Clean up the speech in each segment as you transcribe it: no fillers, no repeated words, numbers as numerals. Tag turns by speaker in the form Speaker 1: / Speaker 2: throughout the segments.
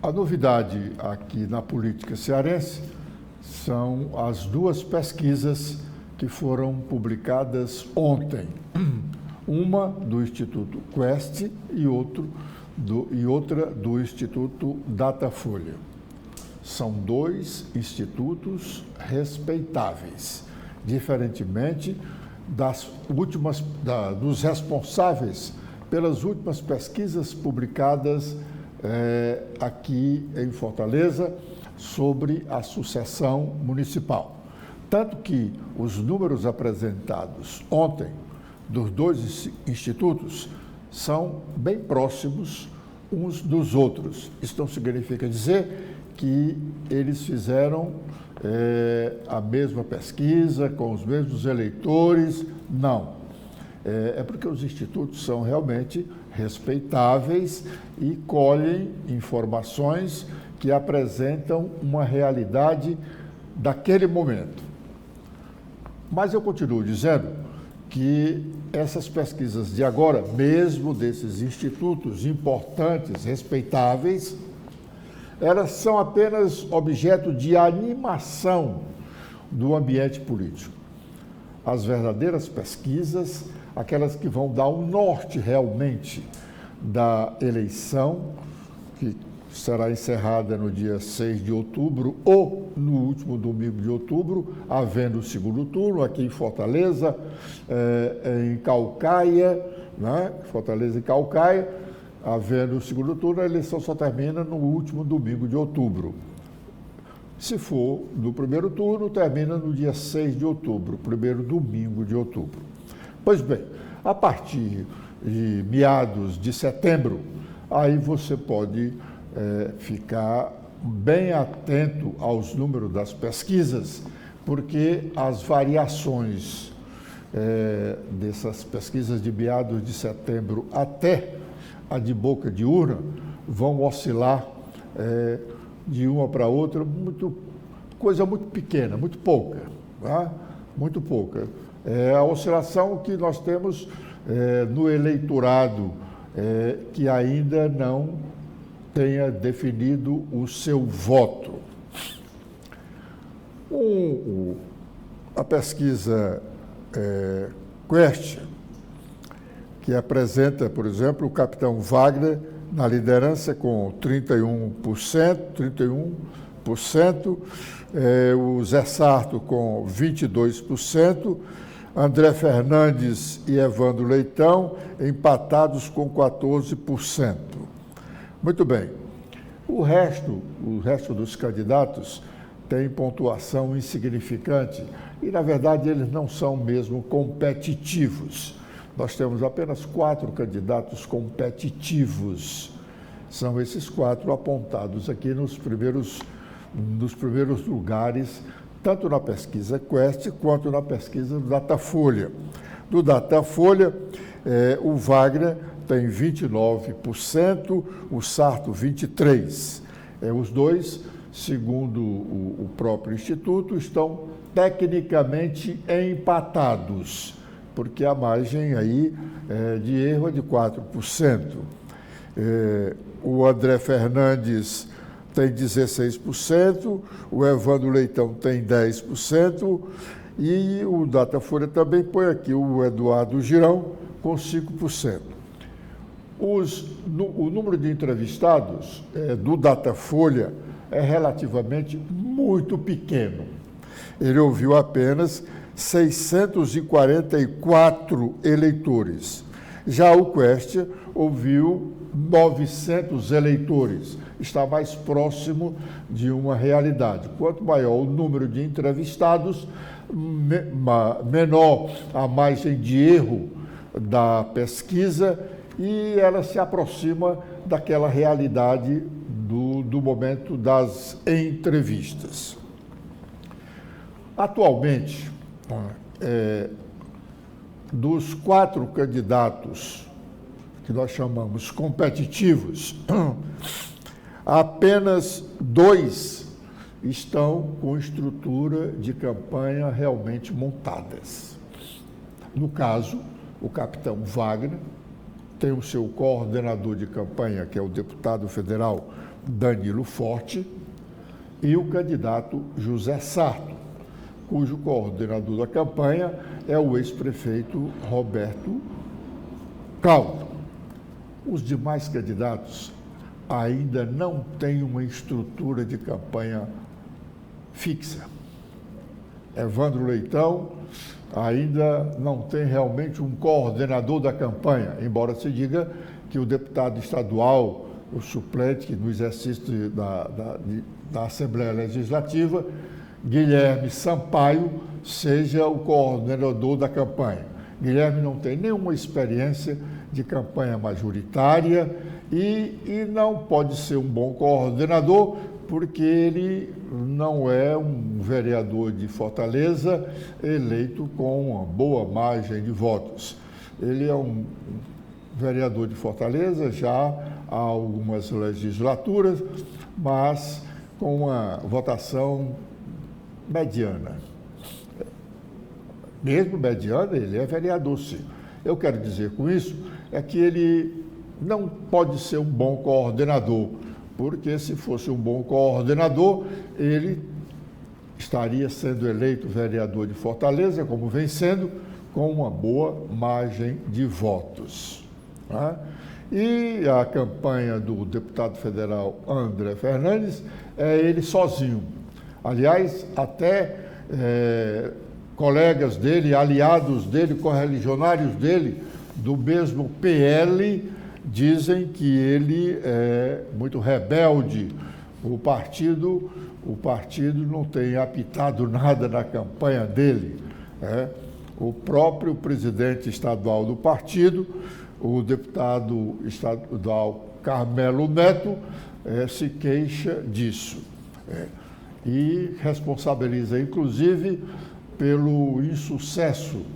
Speaker 1: A novidade aqui na política cearense são as duas pesquisas que foram publicadas ontem. Uma do Instituto Quest e outra do Instituto Datafolha. São dois institutos respeitáveis, diferentemente dos responsáveis pelas últimas pesquisas publicadas aqui em Fortaleza sobre a sucessão municipal. Tanto que os números apresentados ontem dos dois institutos são bem próximos uns dos outros. Isso não significa dizer que eles fizeram a mesma pesquisa, com os mesmos eleitores, não. É porque os institutos são realmente respeitáveis e colhem informações que apresentam uma realidade daquele momento. Mas eu continuo dizendo que essas pesquisas de agora, mesmo desses institutos importantes, respeitáveis, elas são apenas objeto de animação do ambiente político. As verdadeiras pesquisas, aquelas que vão dar um norte realmente da eleição, que será encerrada no dia 6 de outubro ou no último domingo de outubro, havendo o segundo turno aqui em Fortaleza, em Caucaia, né? Fortaleza e Caucaia, havendo o segundo turno, a eleição só termina no último domingo de outubro. Se for no primeiro turno, termina no dia 6 de outubro, primeiro domingo de outubro. Pois bem, a partir de meados de setembro, aí você pode ficar bem atento aos números das pesquisas, porque as variações dessas pesquisas de meados de setembro até a de boca de urna vão oscilar de uma para outra, coisa muito pequena, muito pouca, tá? Muito pouca. É a oscilação que nós temos no eleitorado que ainda não tenha definido o seu voto. A pesquisa Quest, que apresenta, por exemplo, o capitão Wagner na liderança com 31%, o Zé Sarto com 22%, André Fernandes e Evandro Leitão empatados com 14%. Muito bem. O resto dos candidatos tem pontuação insignificante e, na verdade, eles não são mesmo competitivos. Nós temos apenas 4 candidatos competitivos. São esses 4 apontados aqui nos primeiros lugares, tanto na pesquisa Quest quanto na pesquisa do Datafolha. Do Datafolha, o Wagner tem 29%, o Sarto 23%. Os dois, segundo o próprio Instituto, estão tecnicamente empatados, porque a margem aí de erro é de 4%. O André Fernandes tem 16%, o Evandro Leitão tem 10%, e o Datafolha também põe aqui o Eduardo Girão com 5%. O número de entrevistados do Datafolha é relativamente muito pequeno. Ele ouviu apenas 644 eleitores. Já o Quest ouviu 900 eleitores. Está mais próximo de uma realidade. Quanto maior o número de entrevistados, menor a margem de erro da pesquisa e ela se aproxima daquela realidade do momento das entrevistas. Atualmente, dos 4 candidatos que nós chamamos competitivos, apenas 2 estão com estrutura de campanha realmente montadas. No caso, o capitão Wagner tem o seu coordenador de campanha, que é o deputado federal Danilo Forte, e o candidato José Sarto, cujo coordenador da campanha é o ex-prefeito Roberto Cláudio. Os demais candidatos ainda não têm uma estrutura de campanha fixa. Evandro Leitão ainda não tem realmente um coordenador da campanha, embora se diga que o deputado estadual, o suplente, que no exercício da Assembleia Legislativa, Guilherme Sampaio, seja o coordenador da campanha. Guilherme não tem nenhuma experiência de campanha majoritária e não pode ser um bom coordenador, porque ele não é um vereador de Fortaleza eleito com uma boa margem de votos. Ele é um vereador de Fortaleza já há algumas legislaturas, mas com uma votação mediana. Mesmo mediana, ele é vereador, sim. Eu quero dizer com isso é que ele não pode ser um bom coordenador, porque se fosse um bom coordenador, ele estaria sendo eleito vereador de Fortaleza, como vem sendo, com uma boa margem de votos. Né? E a campanha do deputado federal André Fernandes é ele sozinho. Aliás, até colegas dele, aliados dele, correligionários dele, do mesmo PL, dizem que ele é muito rebelde. O partido não tem apitado nada na campanha dele. O próprio presidente estadual do partido, o deputado estadual Carmelo Neto, se queixa disso. E responsabiliza, inclusive, pelo insucesso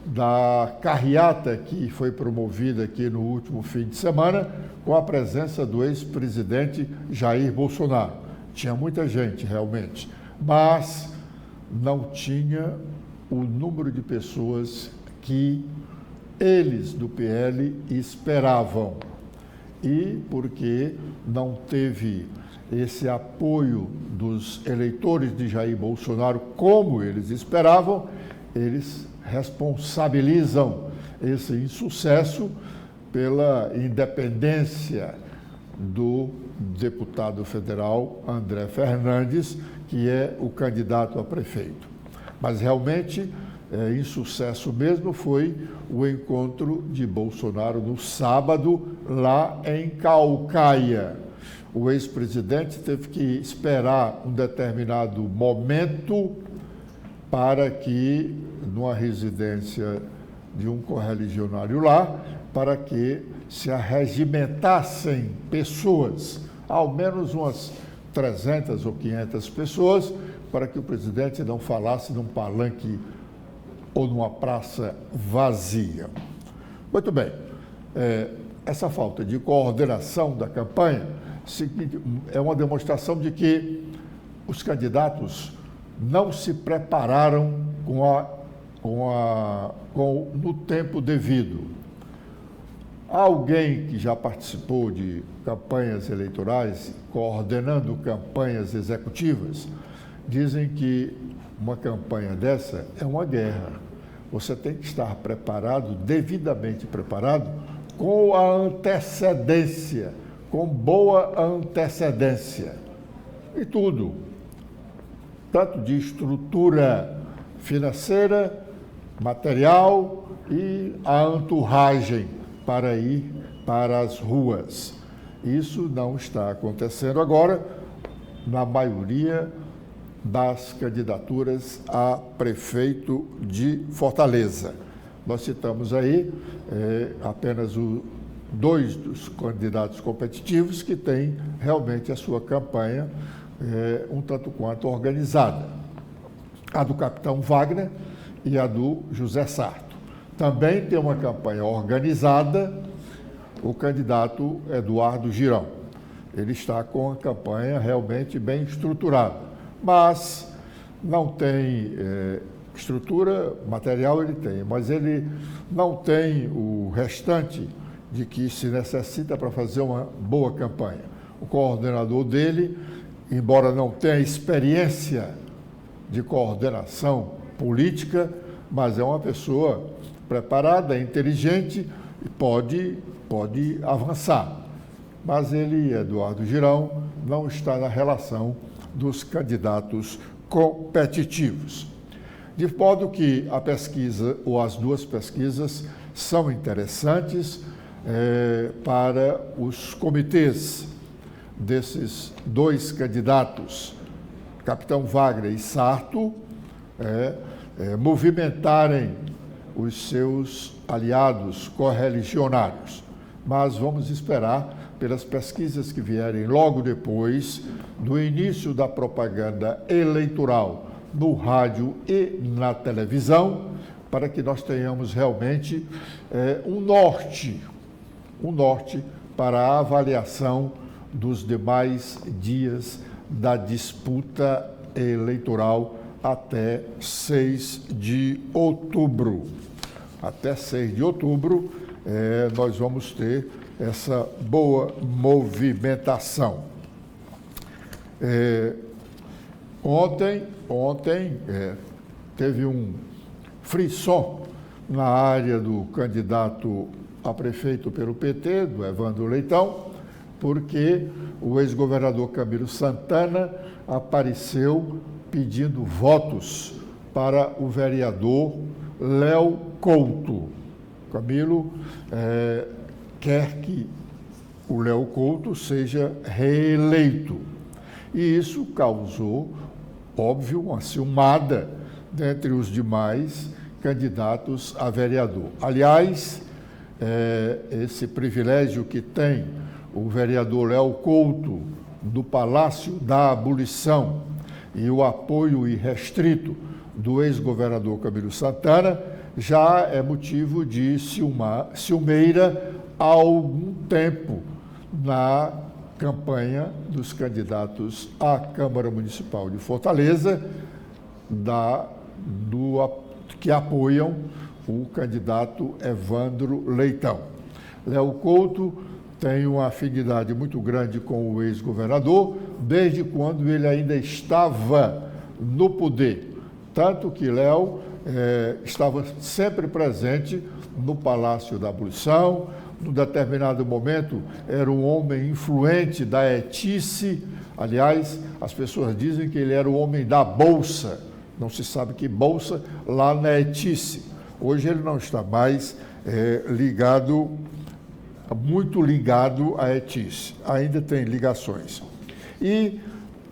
Speaker 1: da carreata que foi promovida aqui no último fim de semana, com a presença do ex-presidente Jair Bolsonaro. Tinha muita gente, realmente, mas não tinha o número de pessoas que eles do PL esperavam. E porque não teve esse apoio dos eleitores de Jair Bolsonaro como eles esperavam, eles responsabilizam esse insucesso pela independência do deputado federal André Fernandes, que é o candidato a prefeito. Mas realmente, insucesso mesmo foi o encontro de Bolsonaro no sábado, lá em Caucaia. O ex-presidente teve que esperar um determinado momento para que, numa residência de um correligionário lá, para que se arregimentassem pessoas, ao menos umas 300 ou 500 pessoas, para que o presidente não falasse num palanque ou numa praça vazia. Muito bem, essa falta de coordenação da campanha é uma demonstração de que os candidatos não se prepararam no tempo devido. Alguém que já participou de campanhas eleitorais, coordenando campanhas executivas, dizem que uma campanha dessa é uma guerra. Você tem que estar preparado, devidamente preparado, com a antecedência, com boa antecedência. E tudo, tanto de estrutura financeira, material e a entourage para ir para as ruas. Isso não está acontecendo agora na maioria das candidaturas a prefeito de Fortaleza. Nós citamos aí apenas dois dos candidatos competitivos que têm realmente a sua campanha um tanto quanto organizada. A do capitão Wagner e a do José Sarto. Também tem uma campanha organizada o candidato Eduardo Girão. Ele está com a campanha realmente bem estruturada, mas não tem estrutura, material ele tem, mas ele não tem o restante de que se necessita para fazer uma boa campanha. O coordenador dele, embora não tenha experiência de coordenação política, mas é uma pessoa preparada, inteligente e pode avançar. Mas ele, Eduardo Girão, não está na relação dos candidatos competitivos. De modo que a pesquisa, ou as duas pesquisas, são interessantes para os comitês desses dois candidatos, Capitão Wagner e Sarto, movimentarem os seus aliados correligionários. Mas vamos esperar pelas pesquisas que vierem logo depois do início da propaganda eleitoral no rádio e na televisão, para que nós tenhamos realmente um norte para a avaliação dos demais dias da disputa eleitoral até 6 de outubro. Até 6 de outubro, nós vamos ter essa boa movimentação. Ontem teve um frisson na área do candidato a prefeito pelo PT, do Evandro Leitão, porque o ex-governador Camilo Santana apareceu pedindo votos para o vereador Léo Couto. Camilo quer que o Léo Couto seja reeleito. E isso causou, óbvio, uma ciumada dentre os demais candidatos a vereador. Aliás, esse privilégio que tem o vereador Léo Couto do Palácio da Abolição e o apoio irrestrito do ex-governador Camilo Santana já é motivo de ciumeira há algum tempo na campanha dos candidatos à Câmara Municipal de Fortaleza, que apoiam o candidato Evandro Leitão. Léo Couto tem uma afinidade muito grande com o ex-governador, desde quando ele ainda estava no poder. Tanto que Léo estava sempre presente no Palácio da Abolição. Num determinado momento, era um homem influente da etice. Aliás, as pessoas dizem que ele era o homem da Bolsa. Não se sabe que Bolsa lá na etice. Hoje ele não está mais muito ligado à etice. Ainda tem ligações. E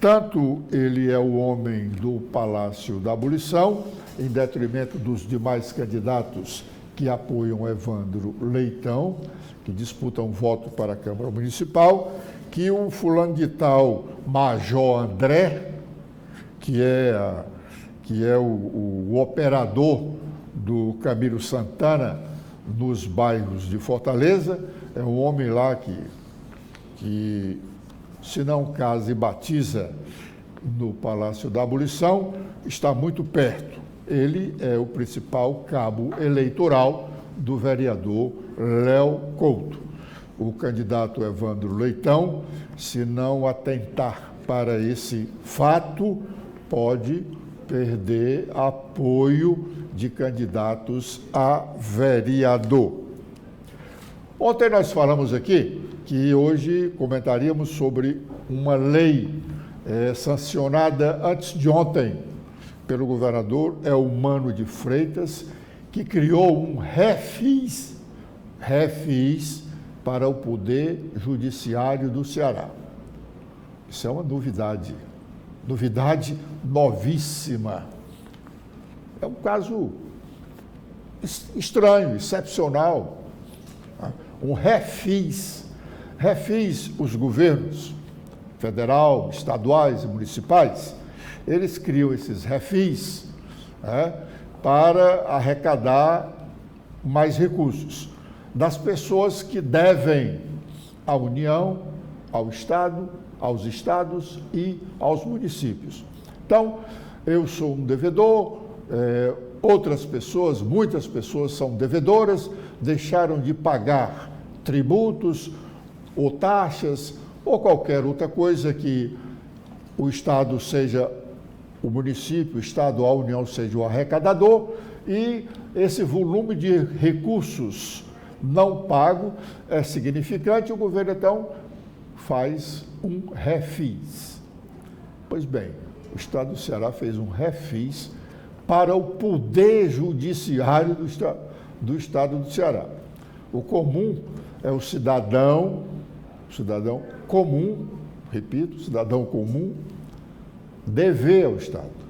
Speaker 1: tanto ele é o homem do Palácio da Abolição, em detrimento dos demais candidatos que apoiam Evandro Leitão, que disputam voto para a Câmara Municipal, que o fulano de tal Major André, que é o operador do Camilo Santana nos bairros de Fortaleza, é um homem lá que se não casa e batiza no Palácio da Abolição, está muito perto. Ele é o principal cabo eleitoral do vereador Léo Couto. O candidato Evandro Leitão, se não atentar para esse fato, pode perder apoio de candidatos a vereador. Ontem nós falamos aqui que hoje comentaríamos sobre uma lei sancionada antes de ontem pelo governador Eumano de Freitas, que criou um refis para o Poder Judiciário do Ceará. Isso é uma novidade novíssima. É um caso estranho, excepcional. Um refis. Os governos federal, estaduais e municipais, eles criam esses refis para arrecadar mais recursos das pessoas que devem à União, ao Estado, aos estados e aos municípios. Então, eu sou um devedor, outras pessoas, muitas pessoas são devedoras, deixaram de pagar tributos ou taxas ou qualquer outra coisa que o Estado seja o município, o Estado, a União seja o arrecadador e esse volume de recursos não pago é significante, o governo então faz um refis. Pois bem, o Estado do Ceará fez um refis para o poder judiciário do Estado do Ceará. O comum é o cidadão comum, repito, cidadão comum, dever ao Estado.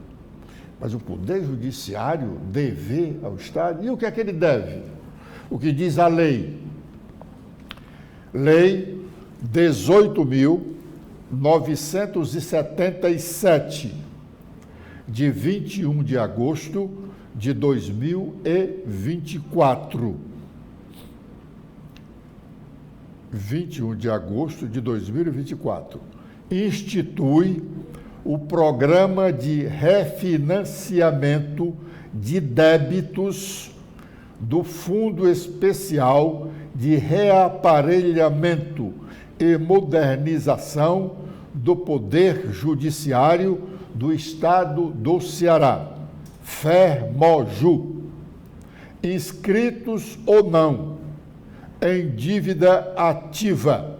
Speaker 1: Mas o Poder Judiciário dever ao Estado, e o que é que ele deve? O que diz a lei? Lei 18.977, de 21 de agosto de 2024. 21 de agosto de 2024. Institui o Programa de Refinanciamento de Débitos do Fundo Especial de Reaparelhamento e Modernização do Poder Judiciário do Estado do Ceará, FERMOJU, inscritos ou não em dívida ativa,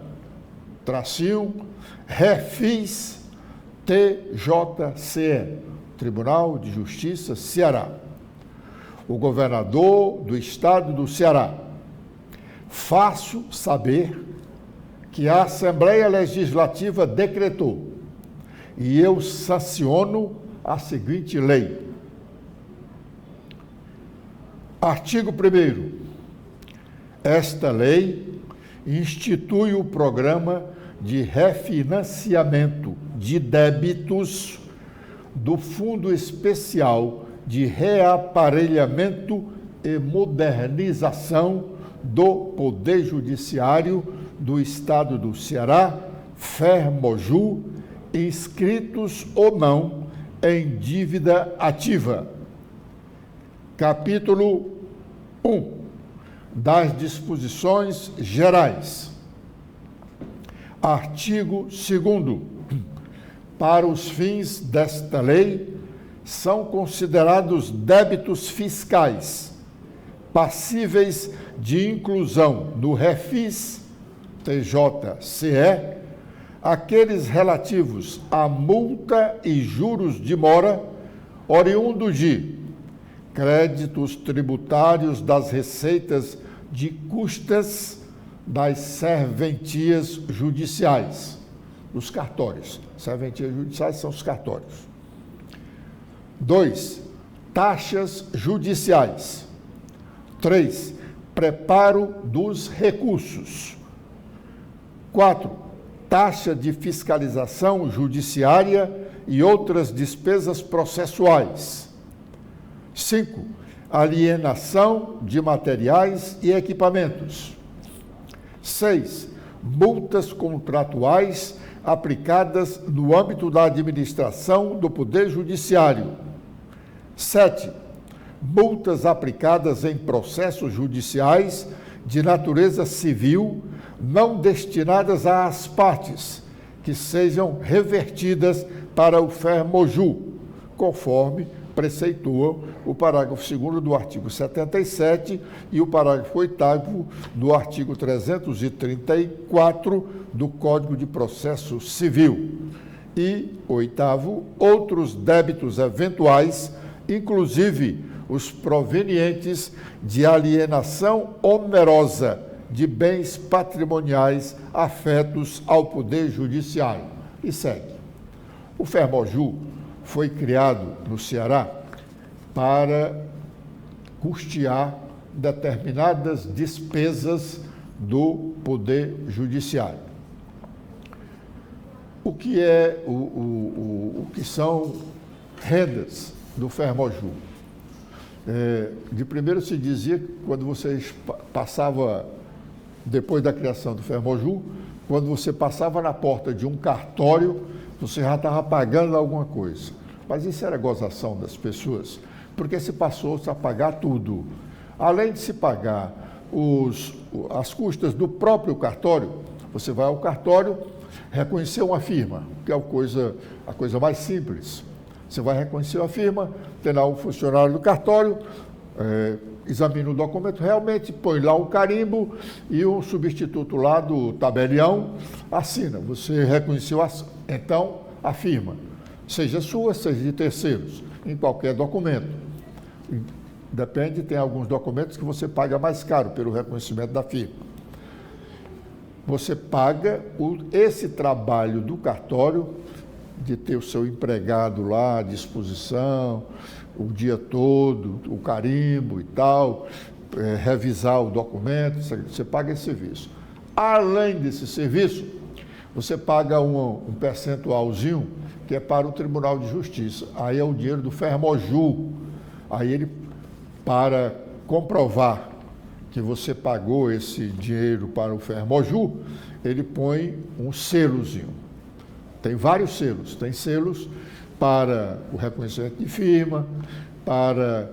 Speaker 1: refis TJCE, Tribunal de Justiça Ceará. O governador do Estado do Ceará, faço saber que a Assembleia Legislativa decretou e eu sanciono a seguinte lei. Artigo 1º. Esta lei institui o Programa de Refinanciamento de Débitos do Fundo Especial de Reaparelhamento e Modernização do Poder Judiciário do Estado do Ceará, FERMOJU, inscritos ou não em dívida ativa. Capítulo 1 das Disposições Gerais. Artigo 2º. Para os fins desta lei, são considerados débitos fiscais passíveis de inclusão no refis TJCE aqueles relativos a multa e juros de mora oriundos de créditos tributários das receitas de custas das serventias judiciais, dos cartórios. Serventias judiciais são os cartórios. 2. Taxas judiciais. 3. Preparo dos recursos. 4. Taxa de fiscalização judiciária e outras despesas processuais. 5. Alienação de materiais e equipamentos. 6. Multas contratuais aplicadas no âmbito da administração do Poder Judiciário. 7. Multas aplicadas em processos judiciais de natureza civil não destinadas às partes, que sejam revertidas para o FERMOJU, conforme preceitua o parágrafo 2º do artigo 77 e o parágrafo 8º do artigo 334 do Código de Processo Civil. E, 8º, outros débitos eventuais, inclusive os provenientes de alienação onerosa de bens patrimoniais afetos ao Poder Judiciário. E segue. O FERMOJU foi criado no Ceará para custear determinadas despesas do Poder Judiciário. O que é o que são rendas do FERMOJU? De primeiro se dizia que quando você passava, depois da criação do FERMOJU, quando você passava na porta de um cartório, você já estava pagando alguma coisa. Mas isso era gozação das pessoas, porque se passou a pagar tudo. Além de se pagar as custas do próprio cartório. Você vai ao cartório reconhecer uma firma, que é a coisa mais simples. Você vai reconhecer a firma, tem lá um funcionário do cartório, examina o documento, realmente põe lá um carimbo e um substituto lá do tabelião assina. Você reconheceu, então, a firma, seja sua, seja de terceiros, em qualquer documento. Depende, tem alguns documentos que você paga mais caro pelo reconhecimento da firma. Você paga esse trabalho do cartório, de ter o seu empregado lá à disposição, o dia todo, o carimbo e tal, revisar o documento, você paga esse serviço. Além desse serviço, você paga um percentualzinho que é para o Tribunal de Justiça. Aí é o dinheiro do Fermoju. Aí ele, para comprovar que você pagou esse dinheiro para o Fermoju, ele põe um selozinho. Tem vários selos. Tem selos para o reconhecimento de firma, para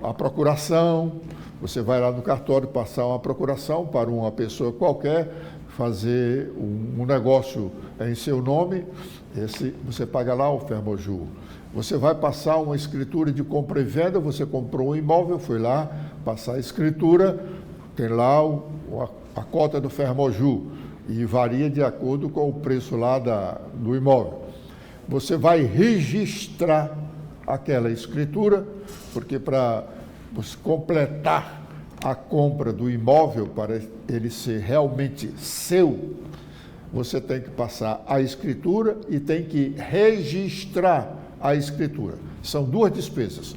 Speaker 1: a procuração. Você vai lá no cartório passar uma procuração para uma pessoa qualquer, fazer um negócio em seu nome, você paga lá o Fermoju. Você vai passar uma escritura de compra e venda, você comprou um imóvel, foi lá passar a escritura, tem lá a cota do Fermoju e varia de acordo com o preço lá do imóvel. Você vai registrar aquela escritura, porque para você completar a compra do imóvel, para ele ser realmente seu, você tem que passar a escritura e tem que registrar a escritura. São duas despesas.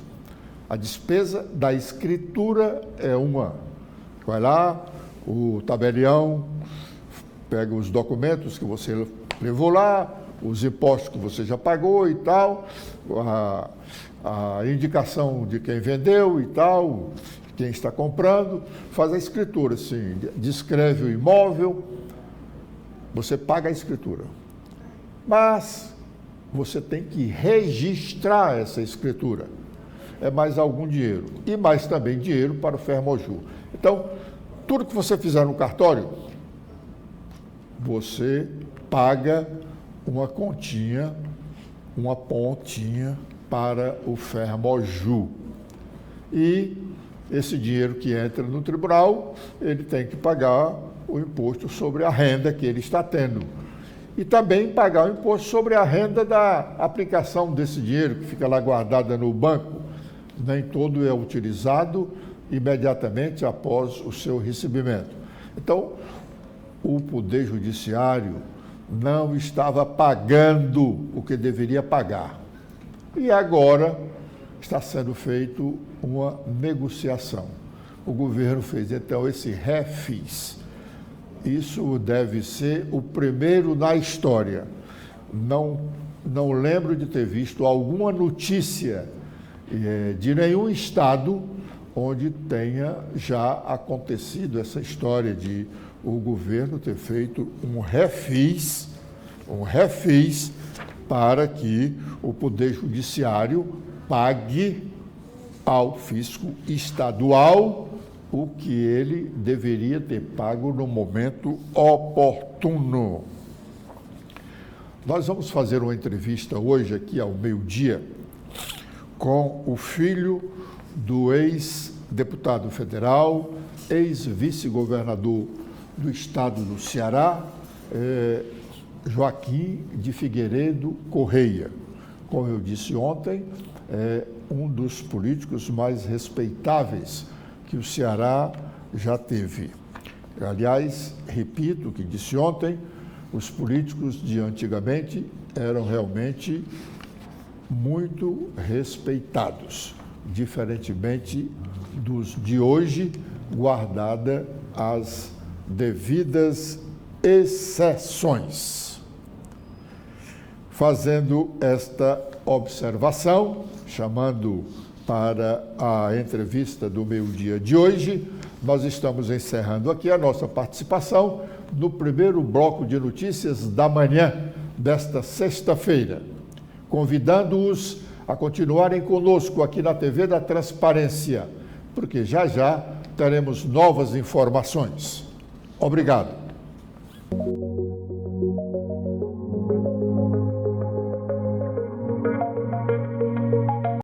Speaker 1: A despesa da escritura é uma. Vai lá, o tabelião pega os documentos que você levou lá, os impostos que você já pagou e tal, a indicação de quem vendeu e tal, quem está comprando, faz a escritura, assim, descreve o imóvel, você paga a escritura. Mas você tem que registrar essa escritura. É mais algum dinheiro. E mais também dinheiro para o Fermoju. Então, tudo que você fizer no cartório, você paga uma continha, uma pontinha para o Fermoju. E esse dinheiro que entra no tribunal, ele tem que pagar o imposto sobre a renda que ele está tendo. E também pagar o imposto sobre a renda da aplicação desse dinheiro, que fica lá guardada no banco. Nem todo é utilizado imediatamente após o seu recebimento. Então, o Poder Judiciário não estava pagando o que deveria pagar. E agora está sendo feito uma negociação. O governo fez, então, esse refis. Isso deve ser o primeiro na história. Não lembro de ter visto alguma notícia de nenhum estado onde tenha já acontecido essa história de o governo ter feito um refis para que o Poder Judiciário pague ao fisco estadual o que ele deveria ter pago no momento oportuno. Nós vamos fazer uma entrevista hoje, aqui ao meio-dia, com o filho do ex-deputado federal, ex-vice-governador do estado do Ceará, Joaquim de Figueiredo Correia. Como eu disse ontem, é um dos políticos mais respeitáveis que o Ceará já teve. Aliás, repito o que disse ontem, os políticos de antigamente eram realmente muito respeitados, diferentemente dos de hoje, guardada as devidas exceções. Fazendo esta observação, chamando para a entrevista do meio-dia de hoje, nós estamos encerrando aqui a nossa participação no primeiro bloco de notícias da manhã desta sexta-feira, convidando-os a continuarem conosco aqui na TV da Transparência, porque já já teremos novas informações. Obrigado.